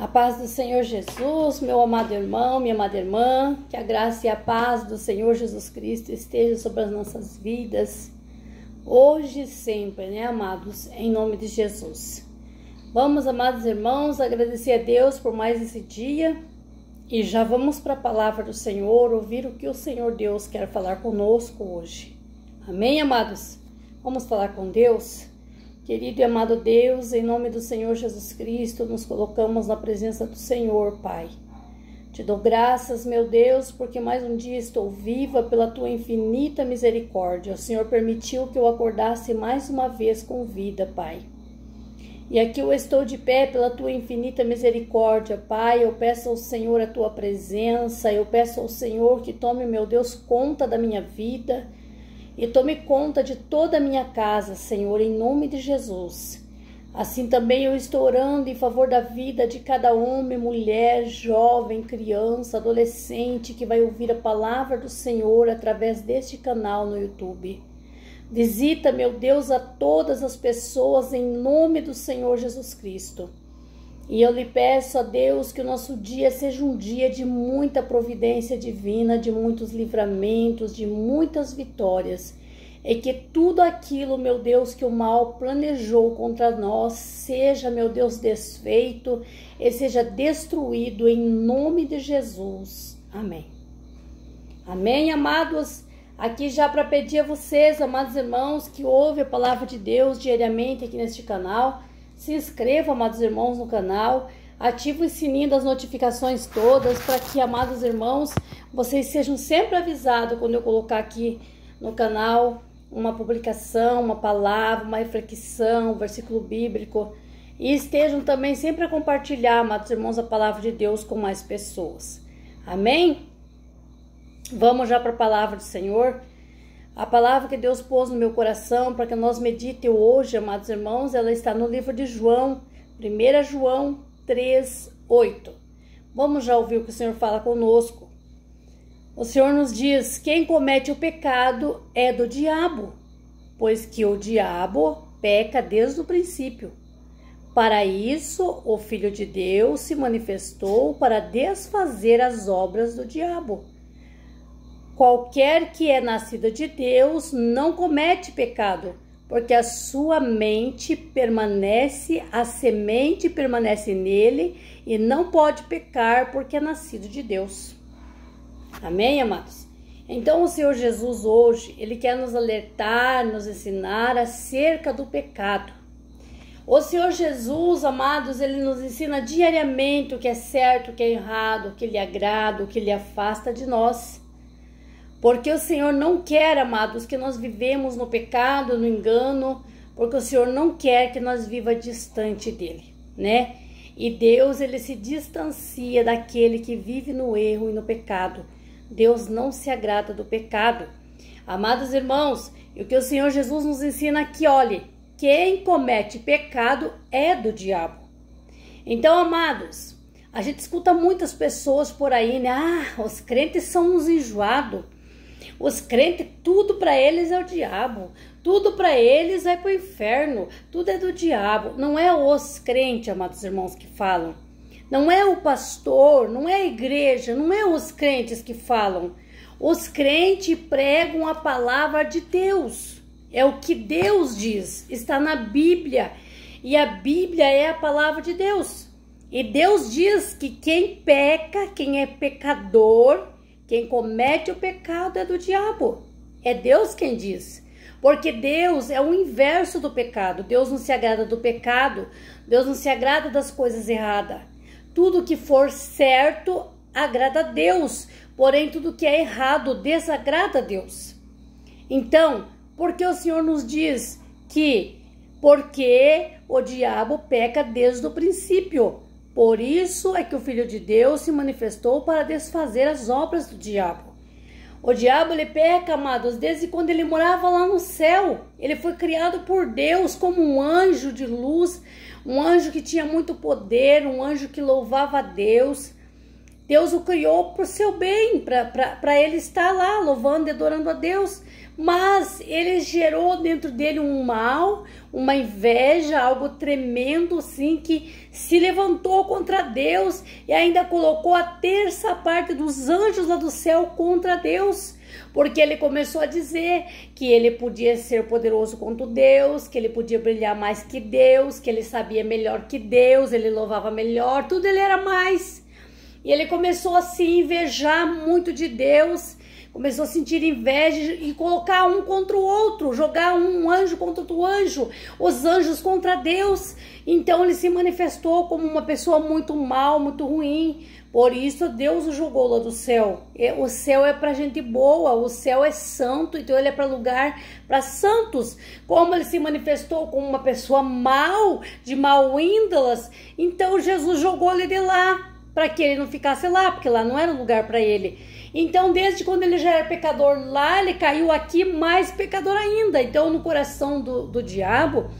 A paz do Senhor Jesus, meu amado irmão, minha amada irmã, que a graça e a paz do Senhor Jesus Cristo esteja sobre as nossas vidas, hoje e sempre, né, amados, em nome de Jesus. Vamos, amados irmãos, agradecer a Deus por mais esse dia e já vamos para a palavra do Senhor, ouvir o que o Senhor Deus quer falar conosco hoje. Amém, amados? Vamos falar com Deus? Querido e amado Deus, em nome do Senhor Jesus Cristo, nos colocamos na presença do Senhor, Pai. Te dou graças, meu Deus, porque mais um dia estou viva pela Tua infinita misericórdia. O Senhor permitiu que eu acordasse mais uma vez com vida, Pai. E aqui eu estou de pé pela Tua infinita misericórdia, Pai. Eu peço ao Senhor a Tua presença, eu peço ao Senhor que tome, meu Deus, conta da minha vida, e tome conta de toda a minha casa, Senhor, em nome de Jesus. Assim também eu estou orando em favor da vida de cada homem, mulher, jovem, criança, adolescente que vai ouvir a palavra do Senhor através deste canal no YouTube. Visita, meu Deus, a todas as pessoas em nome do Senhor Jesus Cristo. E eu lhe peço a Deus que o nosso dia seja um dia de muita providência divina, de muitos livramentos, de muitas vitórias. E que tudo aquilo, meu Deus, que o mal planejou contra nós, seja, meu Deus, desfeito e seja destruído em nome de Jesus. Amém. Amém, amados? Aqui já para pedir a vocês, amados irmãos, que ouvem a palavra de Deus diariamente aqui neste canal. Se inscrevam, amados irmãos, no canal, ative o sininho das notificações todas, para que, amados irmãos, vocês sejam sempre avisados quando eu colocar aqui no canal uma publicação, uma palavra, uma reflexão, um versículo bíblico, e estejam também sempre a compartilhar, amados irmãos, a palavra de Deus com mais pessoas. Amém? Vamos já para a palavra do Senhor. A palavra que Deus pôs no meu coração para que nós meditemos hoje, amados irmãos, ela está no livro de João, 1 João 3:8. Vamos já ouvir o que o Senhor fala conosco. O Senhor nos diz: quem comete o pecado é do diabo, pois que o diabo peca desde o princípio. Para isso, o Filho de Deus se manifestou para desfazer as obras do diabo. Qualquer que é nascido de Deus não comete pecado, porque a sua mente permanece, a semente permanece nele e não pode pecar porque é nascido de Deus. Amém, amados? Então o Senhor Jesus hoje, Ele quer nos alertar, nos ensinar acerca do pecado. O Senhor Jesus, amados, Ele nos ensina diariamente o que é certo, o que é errado, o que lhe agrada, o que lhe afasta de nós. Porque o Senhor não quer, amados, que nós vivemos no pecado, no engano, porque o Senhor não quer que nós viva distante dele, né? E Deus, Ele se distancia daquele que vive no erro e no pecado. Deus não se agrada do pecado. Amados irmãos, e o que o Senhor Jesus nos ensina aqui, olhe, quem comete pecado é do diabo. Então, amados, a gente escuta muitas pessoas por aí, né? Ah, os crentes são uns enjoados. Os crentes, tudo para eles é o diabo, tudo para eles é para o inferno, tudo é do diabo. Não é os crentes, amados irmãos, que falam. Não é o pastor, não é a igreja, não é os crentes que falam. Os crentes pregam a palavra de Deus. É o que Deus diz, está na Bíblia. E a Bíblia é a palavra de Deus. E Deus diz que quem peca, quem é pecador, quem comete o pecado é do diabo. É Deus quem diz. Porque Deus é o inverso do pecado. Deus não se agrada do pecado. Deus não se agrada das coisas erradas. Tudo que for certo agrada a Deus. Porém, tudo que é errado desagrada a Deus. Então, por que o Senhor nos diz que porque o diabo peca desde o princípio? Por isso é que o Filho de Deus se manifestou para desfazer as obras do diabo. O diabo, ele peca, amados, desde quando ele morava lá no céu. Ele foi criado por Deus como um anjo de luz, um anjo que tinha muito poder, um anjo que louvava a Deus. Deus o criou para o seu bem, para ele estar lá louvando e adorando a Deus. Mas ele gerou dentro dele um mal, uma inveja, algo tremendo, assim, que se levantou contra Deus e ainda colocou a terça parte dos anjos lá do céu contra Deus. Porque ele começou a dizer que ele podia ser poderoso contra Deus, que ele podia brilhar mais que Deus, que ele sabia melhor que Deus, ele louvava melhor, tudo ele era mais. E ele começou a se invejar muito de Deus, começou a sentir inveja e colocar um contra o outro, jogar um anjo contra outro anjo, os anjos contra Deus. Então ele se manifestou como uma pessoa muito mal, muito ruim. Por isso Deus o jogou lá do céu. O céu é para gente boa, o céu é santo, então ele é para lugar para santos. Como ele se manifestou como uma pessoa mal, de mal índolas, então Jesus jogou ele de lá, para que ele não ficasse lá, porque lá não era lugar para ele. Então, desde quando ele já era pecador lá, ele caiu aqui mais pecador ainda. Então, no coração do diabo,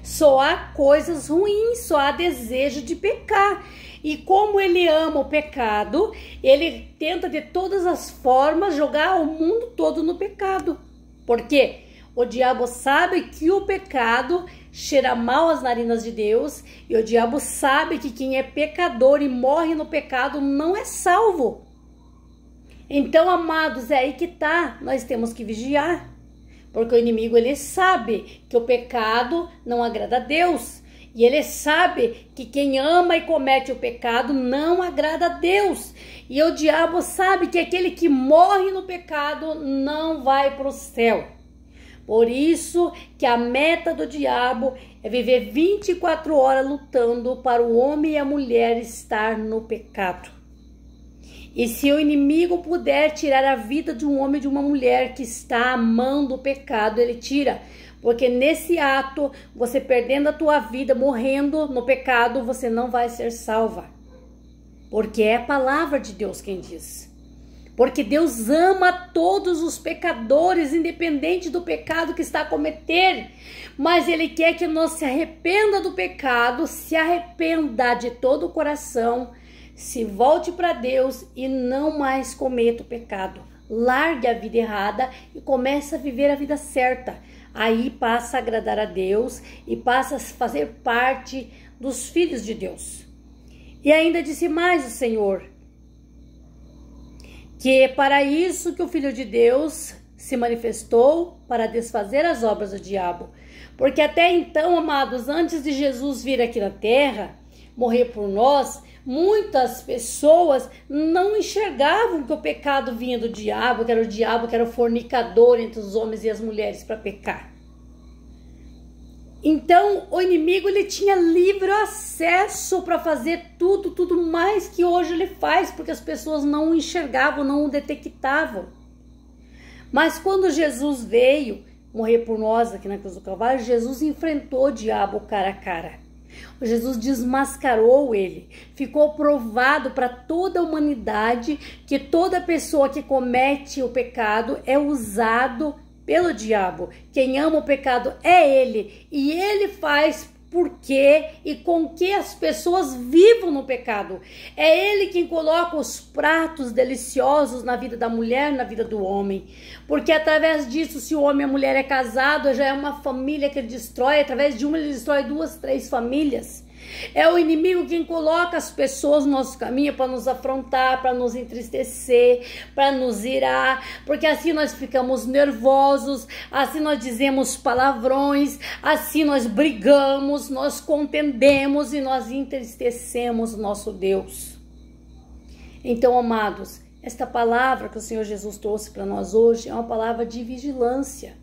só há coisas ruins, só há desejo de pecar. E como ele ama o pecado, ele tenta de todas as formas jogar o mundo todo no pecado. Por quê? O diabo sabe que o pecado cheira mal às narinas de Deus, e o diabo sabe que quem é pecador e morre no pecado não é salvo. Então, amados, é aí que tá, nós temos que vigiar, porque o inimigo, ele sabe que o pecado não agrada a Deus, e ele sabe que quem ama e comete o pecado não agrada a Deus, e o diabo sabe que aquele que morre no pecado não vai para o céu. Por isso que a meta do diabo é viver 24 horas lutando para o homem e a mulher estar no pecado. E se o inimigo puder tirar a vida de um homem e de uma mulher que está amando o pecado, ele tira. Porque nesse ato, você perdendo a tua vida, morrendo no pecado, você não vai ser salva. Porque é a palavra de Deus quem diz. Porque Deus ama todos os pecadores, independente do pecado que está a cometer. Mas Ele quer que nós se arrependa do pecado, se arrependa de todo o coração, se volte para Deus e não mais cometa o pecado. Largue a vida errada e comece a viver a vida certa. Aí passa a agradar a Deus e passa a fazer parte dos filhos de Deus. E ainda disse mais o Senhor, que é para isso que o Filho de Deus se manifestou, para desfazer as obras do diabo. Porque até então, amados, antes de Jesus vir aqui na terra, morrer por nós, muitas pessoas não enxergavam que o pecado vinha do diabo, que era o fornicador entre os homens e as mulheres para pecar. Então, o inimigo, ele tinha livre acesso para fazer tudo mais que hoje ele faz, porque as pessoas não o enxergavam, não o detectavam. Mas quando Jesus veio morrer por nós aqui na cruz do Calvário, Jesus enfrentou o diabo cara a cara. Jesus desmascarou ele. Ficou provado para toda a humanidade que toda pessoa que comete o pecado é usado pelo diabo. Quem ama o pecado é ele, e ele faz porque e com que as pessoas vivam no pecado. É ele quem coloca os pratos deliciosos na vida da mulher, na vida do homem, porque através disso, se o homem e a mulher é casado, já é uma família que ele destrói. Através de uma ele destrói 2, 3 famílias. É o inimigo quem coloca as pessoas no nosso caminho para nos afrontar, para nos entristecer, para nos irar, porque assim nós ficamos nervosos, assim nós dizemos palavrões, assim nós brigamos, nós contendemos e nós entristecemos o nosso Deus. Então, amados, esta palavra que o Senhor Jesus trouxe para nós hoje é uma palavra de vigilância.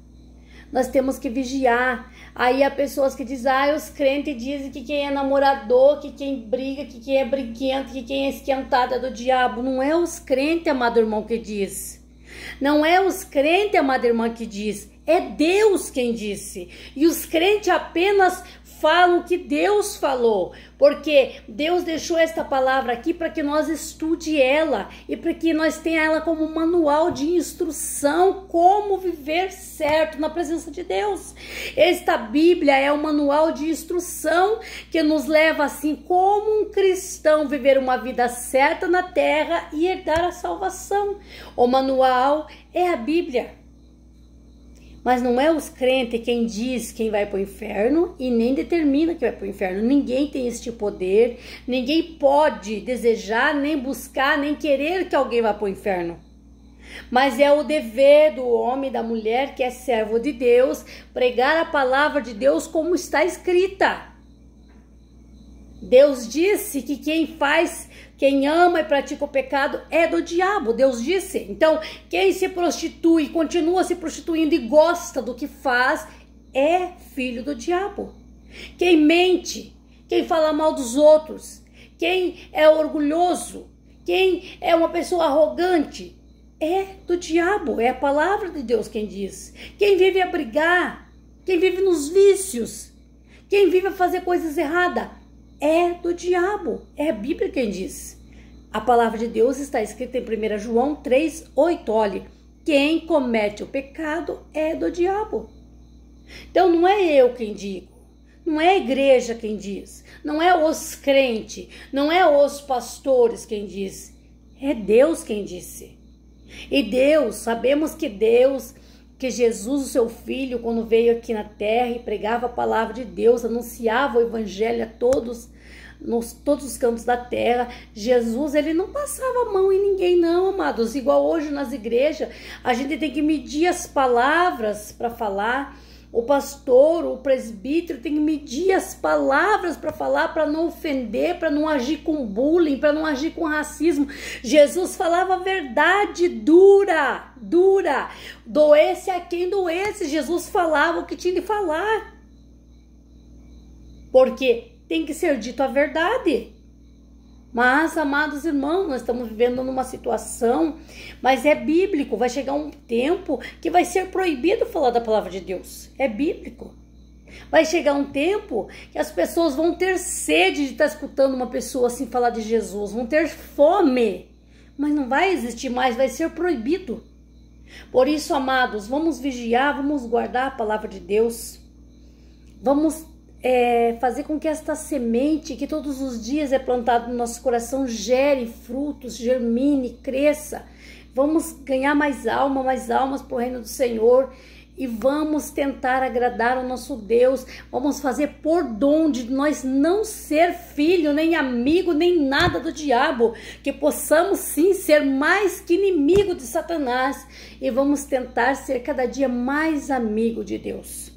Nós temos que vigiar. Aí há pessoas que dizem, os crentes dizem que quem é namorador, que quem briga, que quem é briguento, que quem é esquentado é do diabo. Não é os crentes, amado irmão, que diz. Não é os crentes, amada irmã, que diz. É Deus quem disse. E os crentes apenas falam o que Deus falou, porque Deus deixou esta palavra aqui para que nós estude ela e para que nós tenha ela como manual de instrução como viver certo na presença de Deus. Esta Bíblia é um manual de instrução que nos leva assim como um cristão viver uma vida certa na terra e herdar a salvação. O manual é a Bíblia. Mas não é os crentes quem diz quem vai para o inferno e nem determina que vai para o inferno. Ninguém tem este poder, ninguém pode desejar, nem buscar, nem querer que alguém vá para o inferno. Mas é o dever do homem e da mulher que é servo de Deus pregar a palavra de Deus como está escrita. Deus disse que quem ama e pratica o pecado é do diabo, Deus disse. Então, quem se prostitui, continua se prostituindo e gosta do que faz, é filho do diabo. Quem mente, quem fala mal dos outros, quem é orgulhoso, quem é uma pessoa arrogante, é do diabo, é a palavra de Deus quem diz. Quem vive a brigar, quem vive nos vícios, quem vive a fazer coisas erradas, é do diabo, é a Bíblia quem diz. A palavra de Deus está escrita em 1 João 3:8. Olha, quem comete o pecado é do diabo. Então não é eu quem digo, não é a igreja quem diz, não é os crentes, não é os pastores quem diz, é Deus quem disse. E Deus, sabemos que Deus, que Jesus, o seu filho, quando veio aqui na terra e pregava a palavra de Deus, anunciava o evangelho a todos os cantos da terra, Jesus, ele não passava a mão em ninguém não, amados, igual hoje nas igrejas, a gente tem que medir as palavras para falar. O pastor, o presbítero tem que medir as palavras para falar, para não ofender, para não agir com bullying, para não agir com racismo. Jesus falava a verdade dura. Doesse a quem doesse. Jesus falava o que tinha de falar. Porque tem que ser dito a verdade. Mas, amados irmãos, nós estamos vivendo numa situação, mas é bíblico, vai chegar um tempo que vai ser proibido falar da palavra de Deus, é bíblico. Vai chegar um tempo que as pessoas vão ter sede de estar escutando uma pessoa assim falar de Jesus, vão ter fome, mas não vai existir mais, vai ser proibido. Por isso, amados, vamos vigiar, vamos guardar a palavra de Deus, vamos fazer com que esta semente que todos os dias é plantada no nosso coração gere frutos, germine, cresça. Vamos ganhar mais almas para o reino do Senhor e vamos tentar agradar ao nosso Deus. Vamos fazer por dom de nós não ser filho, nem amigo, nem nada do diabo, que possamos sim ser mais que inimigo de Satanás e vamos tentar ser cada dia mais amigo de Deus.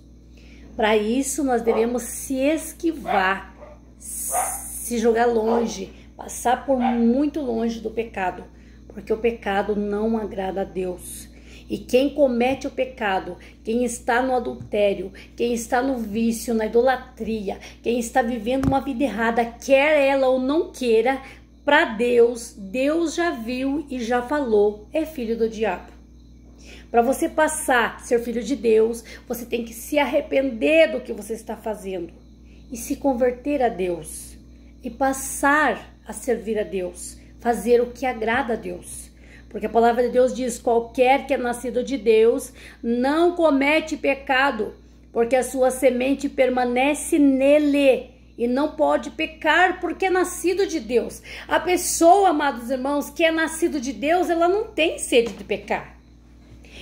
Para isso, nós devemos se esquivar, se jogar longe, passar por muito longe do pecado, porque o pecado não agrada a Deus. E quem comete o pecado, quem está no adultério, quem está no vício, na idolatria, quem está vivendo uma vida errada, quer ela ou não queira, para Deus, Deus já viu e já falou, é filho do diabo. Para você passar a ser filho de Deus, você tem que se arrepender do que você está fazendo e se converter a Deus e passar a servir a Deus, fazer o que agrada a Deus. Porque a palavra de Deus diz, qualquer que é nascido de Deus não comete pecado, porque a sua semente permanece nele e não pode pecar porque é nascido de Deus. A pessoa, amados irmãos, que é nascido de Deus, ela não tem sede de pecar.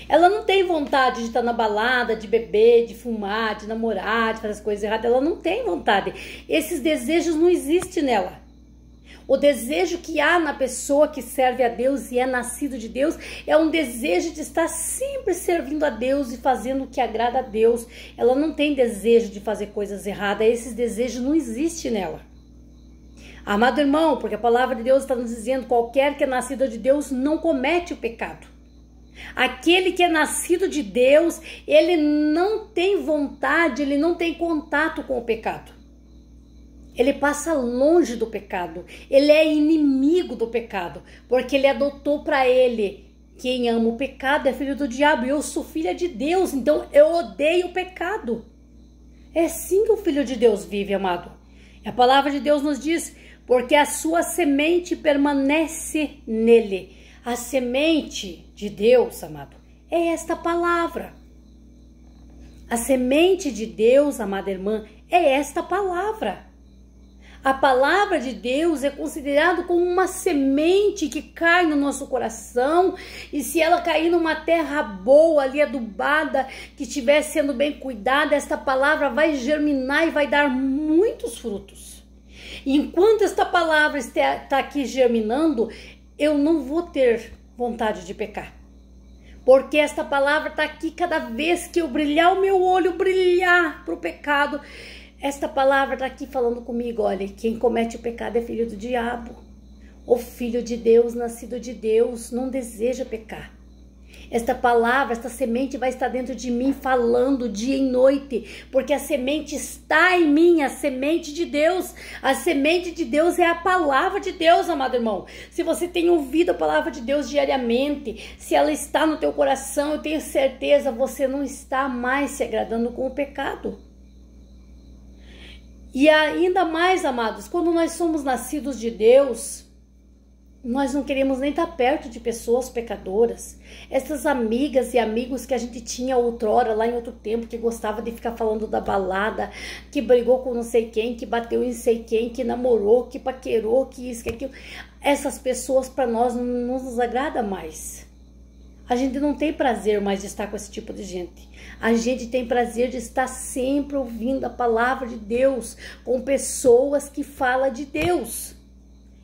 Ela não tem vontade de estar na balada, de beber, de fumar, de namorar, de fazer as coisas erradas. Ela não tem vontade. Esses desejos não existem nela. O desejo que há na pessoa que serve a Deus e é nascido de Deus é um desejo de estar sempre servindo a Deus e fazendo o que agrada a Deus. Ela não tem desejo de fazer coisas erradas. Esses desejos não existem nela. Amado irmão, porque a palavra de Deus está nos dizendo, qualquer que é nascido de Deus não comete o pecado. Aquele que é nascido de Deus, ele não tem vontade, ele não tem contato com o pecado. Ele passa longe do pecado, ele é inimigo do pecado, porque ele adotou para ele, quem ama o pecado é filho do diabo, e eu sou filha de Deus, então eu odeio o pecado. É assim que o Filho de Deus vive, amado. A palavra de Deus nos diz, porque a sua semente permanece nele. A semente de Deus, amado, é esta palavra. A semente de Deus, amada irmã, é esta palavra. A palavra de Deus é considerada como uma semente que cai no nosso coração, e se ela cair numa terra boa, ali adubada, que estiver sendo bem cuidada, esta palavra vai germinar e vai dar muitos frutos. E enquanto esta palavra está aqui germinando, eu não vou ter vontade de pecar. Porque esta palavra está aqui, cada vez que eu brilhar o meu olho, brilhar para o pecado, esta palavra está aqui falando comigo, olha, quem comete o pecado é filho do diabo. O filho de Deus, nascido de Deus, não deseja pecar. Esta palavra, esta semente vai estar dentro de mim falando dia e noite, porque a semente está em mim, a semente de Deus. A semente de Deus é a palavra de Deus, amado irmão. Se você tem ouvido a palavra de Deus diariamente, se ela está no teu coração, eu tenho certeza, você não está mais se agradando com o pecado. E ainda mais, amados, quando nós somos nascidos de Deus, nós não queremos nem estar perto de pessoas pecadoras. Essas amigas e amigos que a gente tinha outrora, lá em outro tempo, que gostava de ficar falando da balada, que brigou com não sei quem, que bateu em sei quem, que namorou, que paquerou, que isso, que aquilo. Essas pessoas para nós não nos agrada mais. A gente não tem prazer mais de estar com esse tipo de gente. A gente tem prazer de estar sempre ouvindo a palavra de Deus, com pessoas que falam de Deus.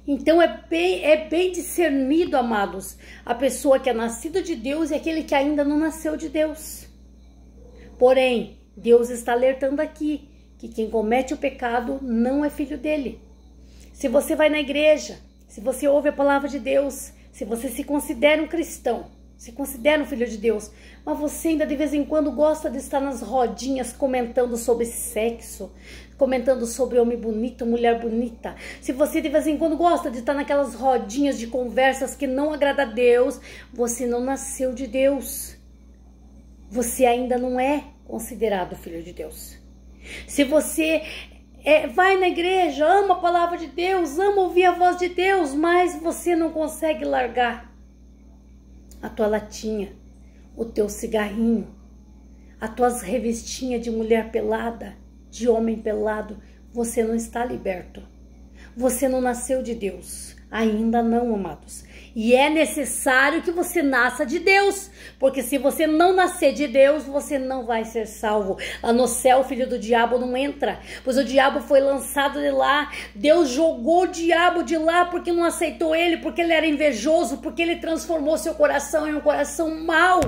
Então é bem discernido, amados, a pessoa que é nascida de Deus e aquele que ainda não nasceu de Deus. Porém, Deus está alertando aqui que quem comete o pecado não é filho dele. Se você vai na igreja, se você ouve a palavra de Deus, se você se considera um cristão, se considera um filho de Deus, mas você ainda de vez em quando gosta de estar nas rodinhas comentando sobre sexo, comentando sobre homem bonito, mulher bonita. Se você de vez em quando gosta de estar naquelas rodinhas de conversas que não agrada a Deus, você não nasceu de Deus. Você ainda não é considerado filho de Deus. Se você vai na igreja, ama a palavra de Deus, ama ouvir a voz de Deus, mas você não consegue largar a tua latinha, o teu cigarrinho, as tuas revistinhas de mulher pelada, de homem pelado, você não está liberto. Você não nasceu de Deus. Ainda não, amados. E é necessário que você nasça de Deus, porque se você não nascer de Deus, você não vai ser salvo. Lá no céu, o filho do diabo não entra, pois o diabo foi lançado de lá. Deus jogou o diabo de lá porque não aceitou ele, porque ele era invejoso, porque ele transformou seu coração em um coração mau.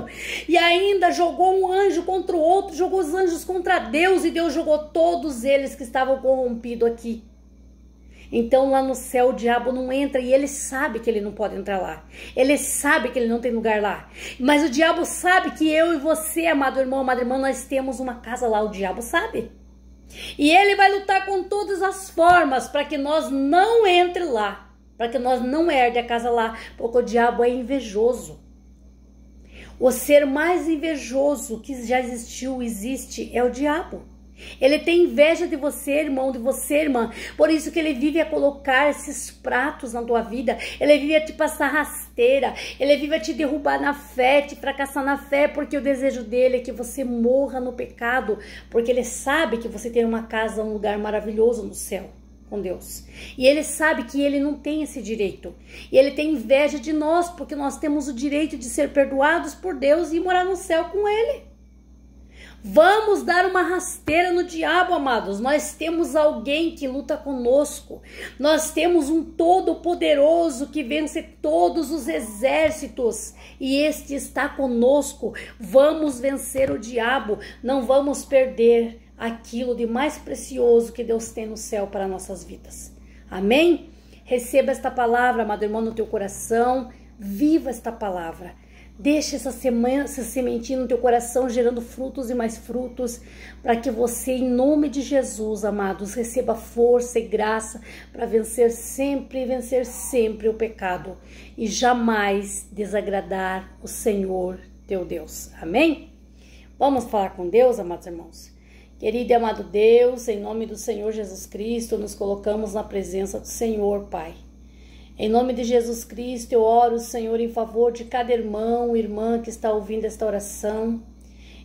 E ainda jogou um anjo contra o outro, jogou os anjos contra Deus, e Deus jogou todos eles que estavam corrompidos aqui. Então lá no céu o diabo não entra, e ele sabe que ele não pode entrar lá. Ele sabe que ele não tem lugar lá. Mas o diabo sabe que eu e você, amado irmão, amada irmã, nós temos uma casa lá. O diabo sabe. E ele vai lutar com todas as formas para que nós não entre lá, para que nós não herde a casa lá, porque o diabo é invejoso. O ser mais invejoso que já existe é o diabo. Ele tem inveja de você, irmão, de você, irmã. Por isso que ele vive a colocar esses pratos na tua vida. Ele vive a te passar rasteira. Ele vive a te derrubar na fé, te fracassar na fé. Porque o desejo dele é que você morra no pecado. Porque ele sabe que você tem uma casa, um lugar maravilhoso no céu com Deus. E ele sabe que ele não tem esse direito. E ele tem inveja de nós, porque nós temos o direito de ser perdoados por Deus e morar no céu com ele. Vamos dar uma rasteira no diabo, amados. Nós temos alguém que luta conosco. Nós temos um todo-poderoso que vence todos os exércitos. E este está conosco. Vamos vencer o diabo. Não vamos perder aquilo de mais precioso que Deus tem no céu para nossas vidas. Amém? Receba esta palavra, amado irmão, no teu coração. Viva esta palavra. Deixa essa sementinha no teu coração gerando frutos e mais frutos, para que você, em nome de Jesus, amados, receba força e graça para vencer sempre o pecado e jamais desagradar o Senhor teu Deus. Amém? Vamos falar com Deus, amados irmãos? Querido e amado Deus, em nome do Senhor Jesus Cristo, nos colocamos na presença do Senhor, Pai. Em nome de Jesus Cristo, eu oro, Senhor, em favor de cada irmão, irmã que está ouvindo esta oração.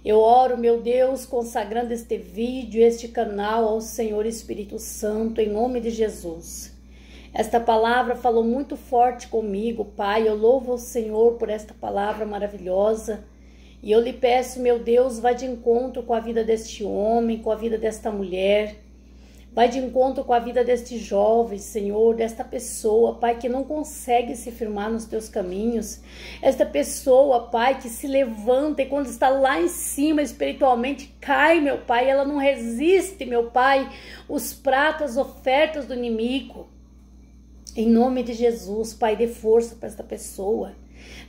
Eu oro, meu Deus, consagrando este vídeo, este canal ao Senhor Espírito Santo, em nome de Jesus. Esta palavra falou muito forte comigo, Pai. Eu louvo o Senhor por esta palavra maravilhosa. E eu lhe peço, meu Deus, vá de encontro com a vida deste homem, com a vida desta mulher. Vai de encontro com a vida deste jovem, Senhor, desta pessoa, Pai, que não consegue se firmar nos teus caminhos. Esta pessoa, Pai, que se levanta e quando está lá em cima espiritualmente cai, meu Pai. Ela não resiste, meu Pai, os pratos, as ofertas do inimigo. Em nome de Jesus, Pai, dê força para esta pessoa.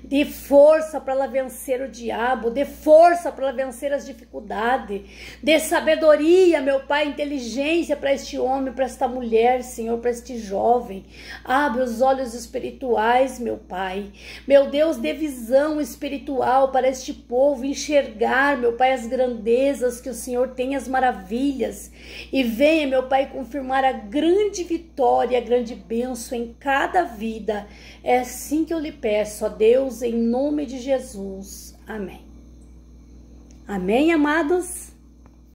Dê força para ela vencer o diabo, dê força para ela vencer as dificuldades, dê sabedoria, meu Pai, inteligência para este homem, para esta mulher, Senhor, para este jovem. Abre os olhos espirituais, meu Pai. Meu Deus, dê visão espiritual para este povo enxergar, meu Pai, as grandezas que o Senhor tem, as maravilhas. E venha, meu Pai, confirmar a grande vitória, a grande bênção em cada vida. É assim que eu lhe peço, ó Deus, em nome de Jesus. Amém. Amém, amados?